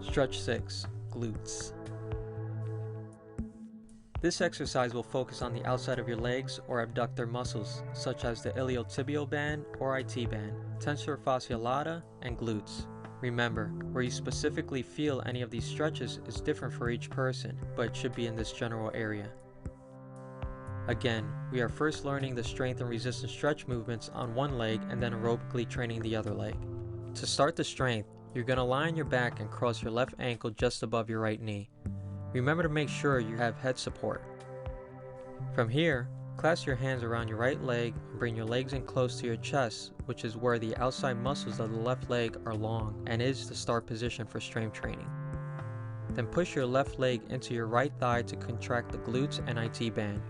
Stretch 6. Glutes. This exercise will focus on the outside of your legs or abductor muscles, such as the iliotibial band or IT band, tensor fasciae lata, and glutes. Remember, where you specifically feel any of these stretches is different for each person, but it should be in this general area. Again, we are first learning the strength and resistance stretch movements on one leg and then aerobically training the other leg. To start the strength, you're going to lie on your back and cross your left ankle just above your right knee. Remember to make sure you have head support. From here, clasp your hands around your right leg and bring your legs in close to your chest, which is where the outside muscles of the left leg are long and is the start position for strength training. Then push your left leg into your right thigh to contract the glutes and IT band.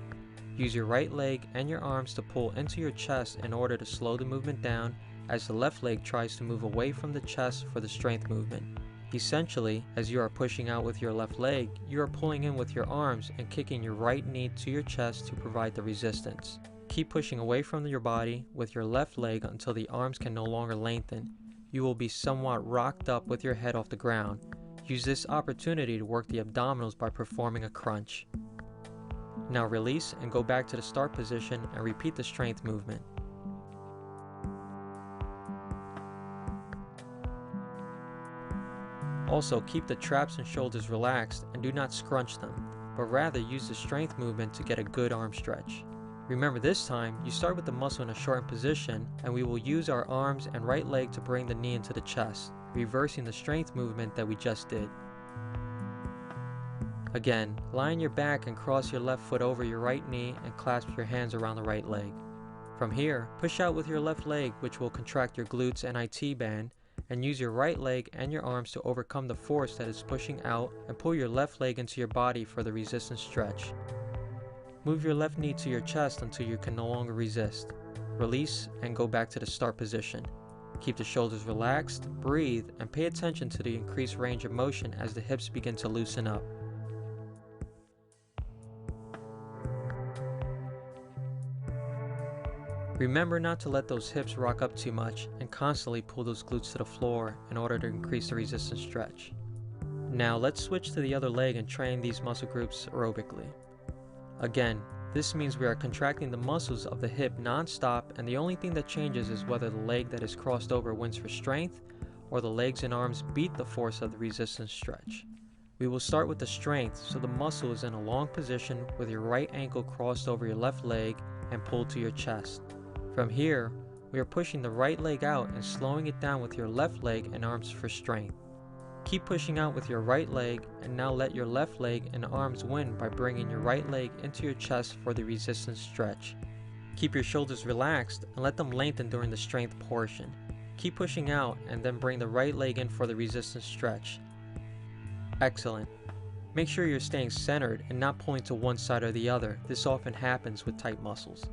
Use your right leg and your arms to pull into your chest in order to slow the movement down as the left leg tries to move away from the chest for the strength movement. Essentially, as you are pushing out with your left leg, you are pulling in with your arms and kicking your right knee to your chest to provide the resistance. Keep pushing away from your body with your left leg until the arms can no longer lengthen. You will be somewhat rocked up with your head off the ground. Use this opportunity to work the abdominals by performing a crunch. Now release and go back to the start position and repeat the strength movement. Also, keep the traps and shoulders relaxed and do not scrunch them, but rather use the strength movement to get a good arm stretch. Remember, this time, you start with the muscle in a shortened position, and we will use our arms and right leg to bring the knee into the chest, reversing the strength movement that we just did. Again, lie on your back and cross your left foot over your right knee and clasp your hands around the right leg. From here, push out with your left leg, which will contract your glutes and IT band, and use your right leg and your arms to overcome the force that is pushing out and pull your left leg into your body for the resistance stretch. Move your left knee to your chest until you can no longer resist. Release and go back to the start position. Keep the shoulders relaxed, breathe, and pay attention to the increased range of motion as the hips begin to loosen up. Remember not to let those hips rock up too much and constantly pull those glutes to the floor in order to increase the resistance stretch. Now let's switch to the other leg and train these muscle groups aerobically. Again, this means we are contracting the muscles of the hip non-stop, and the only thing that changes is whether the leg that is crossed over wins for strength or the legs and arms beat the force of the resistance stretch. We will start with the strength, so the muscle is in a long position with your right ankle crossed over your left leg and pulled to your chest. From here, we are pushing the right leg out and slowing it down with your left leg and arms for strength. Keep pushing out with your right leg, and now let your left leg and arms win by bringing your right leg into your chest for the resistance stretch. Keep your shoulders relaxed and let them lengthen during the strength portion. Keep pushing out and then bring the right leg in for the resistance stretch. Excellent. Make sure you're staying centered and not pulling to one side or the other. This often happens with tight muscles.